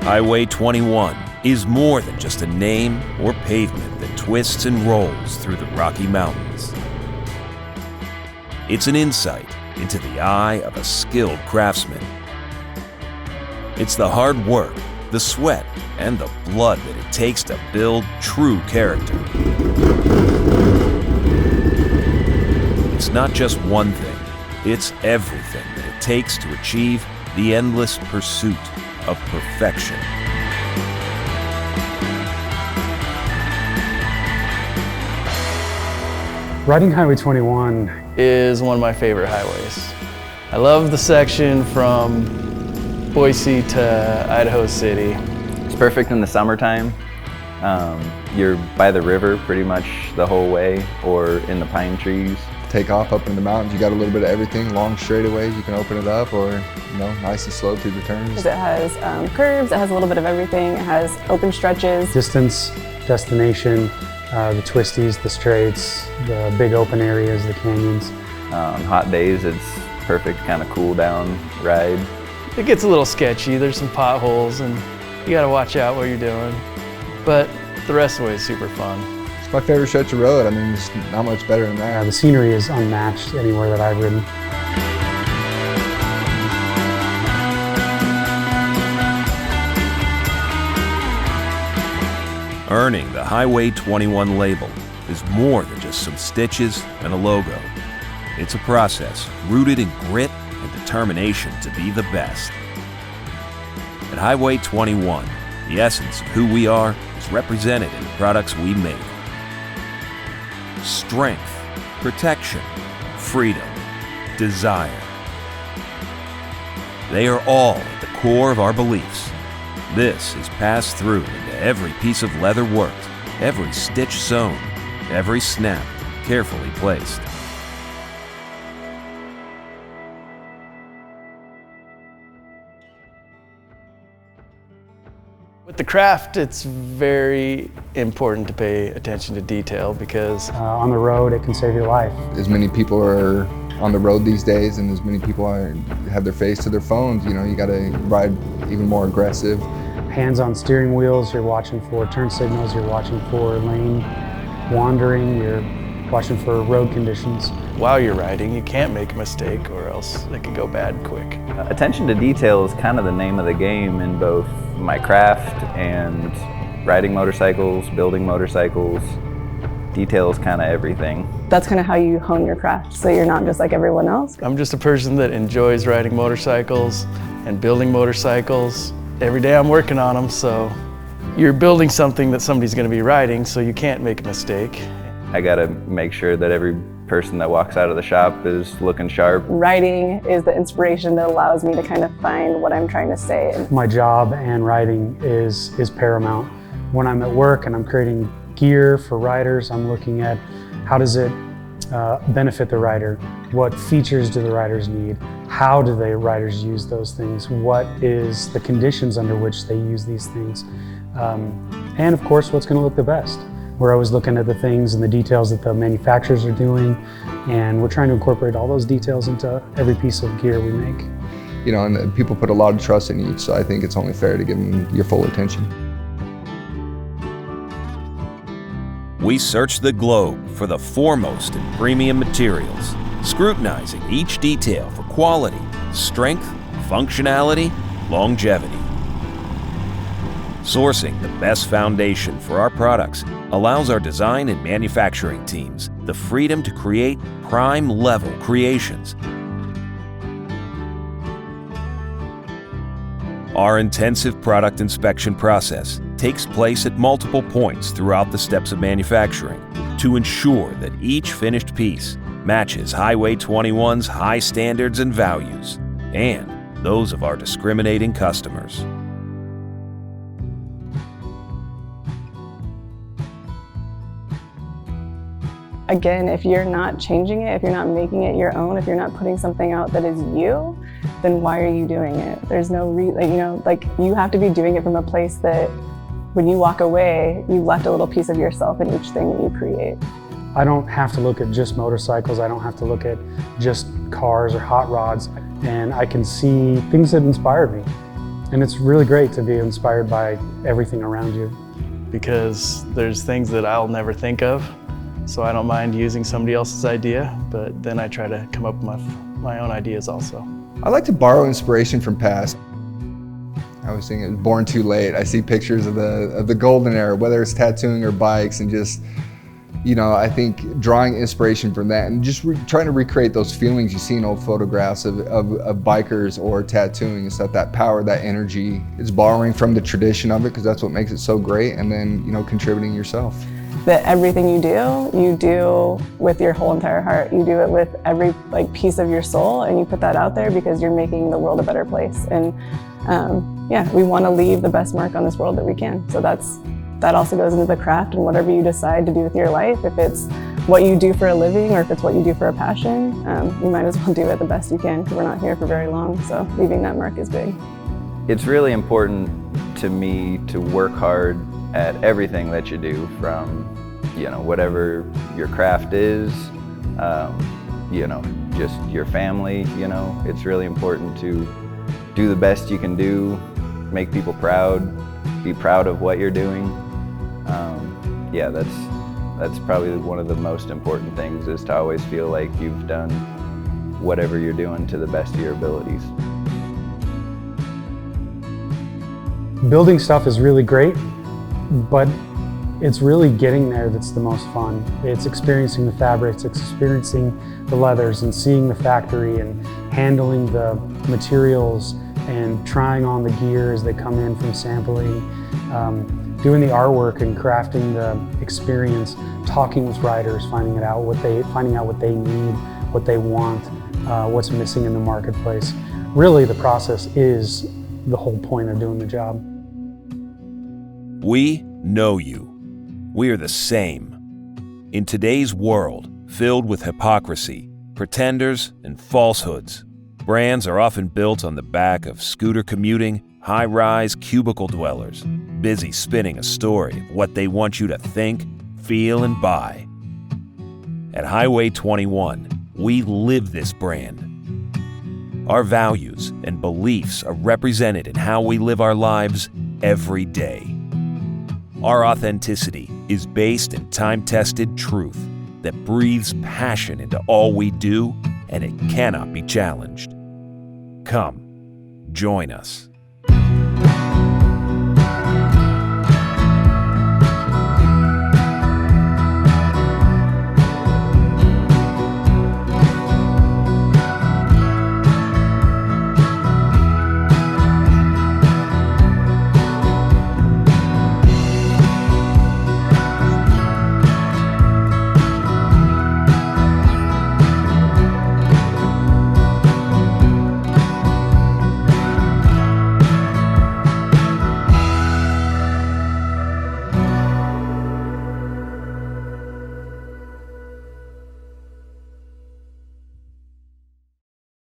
Highway 21 is more than just a name or pavement that twists and rolls through the Rocky Mountains. It's an insight into the eye of a skilled craftsman. It's the hard work, the sweat, and the blood that it takes to build true character. It's not just one thing, it's everything that it takes to achieve the endless pursuit of perfection. Riding Highway 21 is one of my favorite highways. I love the section from Boise to Idaho City. It's perfect in the summertime. You're by the river pretty much the whole way, or in the pine trees. Take off up in the mountains, you got a little bit of everything, long straightaways, you can open it up, or nice and slow through the turns. It has curves, it has a little bit of everything, it has open stretches. Distance, destination, the twisties, the straights, the big open areas, the canyons. On hot days, it's perfect kind of cool down ride. It gets a little sketchy, there's some potholes and you gotta watch out what you're doing. But the rest of the way is super fun. It's my favorite stretch of road. I mean, it's not much better than that. The scenery is unmatched anywhere that I've ridden. Earning the Highway 21 label is more than just some stitches and a logo. It's a process rooted in grit and determination to be the best. At Highway 21, the essence of who we are is represented in the products we make. Strength, protection, freedom, desire. They are all at the core of our beliefs. This is passed through into every piece of leather worked, every stitch sewn, every snap carefully placed. With the craft, it's very important to pay attention to detail because on the road, it can save your life. As many people are on the road these days, and as many people have their face to their phones, you gotta ride even more aggressive. Hands on steering wheels, you're watching for turn signals, you're watching for lane wandering, you're watching for road conditions. while you're riding, you can't make a mistake or else it could go bad quick. Attention to detail is kind of the name of the game in both my craft and riding motorcycles, building motorcycles. Detail is kind of everything. That's kind of how you hone your craft, so you're not just like everyone else. I'm just a person that enjoys riding motorcycles and building motorcycles. Every day I'm working on them, so you're building something that somebody's going to be riding, so you can't make a mistake. I got to make sure that every person that walks out of the shop is looking sharp. Riding is the inspiration that allows me to kind of find what I'm trying to say. My job and riding is paramount. When I'm at work and I'm creating gear for riders, I'm looking at how does it benefit the rider? What features do the riders need? How do the riders use those things? What is the conditions under which they use these things? And of course, what's going to look the best? We're always looking at the things and the details that the manufacturers are doing, and we're trying to incorporate all those details into every piece of gear we make. You know, and people put a lot of trust in you, so I think it's only fair to give them your full attention. We search the globe for the foremost in premium materials, scrutinizing each detail for quality, strength, functionality, longevity. Sourcing the best foundation for our products allows our design and manufacturing teams the freedom to create prime-level creations. Our intensive product inspection process takes place at multiple points throughout the steps of manufacturing to ensure that each finished piece matches Highway 21's high standards and values, and those of our discriminating customers. Again, if you're not changing it, if you're not making it your own, if you're not putting something out that is you, then why are you doing it? There's no you have to be doing it from a place that when you walk away, you left a little piece of yourself in each thing that you create. I don't have to look at just motorcycles. I don't have to look at just cars or hot rods. And I can see things that inspired me. And it's really great to be inspired by everything around you. because there's things that I'll never think of. So I don't mind using somebody else's idea, but then I try to come up with my own ideas also. I like to borrow inspiration from past. I was thinking Born Too Late. I see pictures of the golden era, whether it's tattooing or bikes, and just, you know, I think drawing inspiration from that and just trying to recreate those feelings you see in old photographs of bikers or tattooing and stuff, that power, that energy. It's borrowing from the tradition of it because that's what makes it so great, and then, you know, contributing yourself. That everything you do with your whole entire heart. You do it with every piece of your soul, and you put that out there because you're making the world a better place. And yeah, we want to leave the best mark on this world that we can. So that also goes into the craft and whatever you decide to do with your life. If it's what you do for a living or if it's what you do for a passion, you might as well do it the best you can because we're not here for very long. So leaving that mark is big. It's really important to me to work hard at everything that you do, from, you know, whatever your craft is, you know, just your family, you know. It's really important to do the best you can do, make people proud, be proud of what you're doing. Yeah, that's probably one of the most important things, is to always feel like you've done whatever you're doing to the best of your abilities. Building stuff is really great, but it's really getting there that's the most fun. It's experiencing the fabrics, experiencing the leathers, and seeing the factory and handling the materials and trying on the gear as they come in from sampling, doing the artwork and crafting the experience, talking with riders, finding out what they need, what they want, what's missing in the marketplace. Really, the process is the whole point of doing the job. We know you. We are the same. In today's world, filled with hypocrisy, pretenders, and falsehoods, brands are often built on the back of scooter commuting, high-rise cubicle dwellers, busy spinning a story of what they want you to think, feel, and buy. At Highway 21, we live this brand. Our values and beliefs are represented in how we live our lives every day. Our authenticity is based in time-tested truth that breathes passion into all we do, and it cannot be challenged. Come, join us.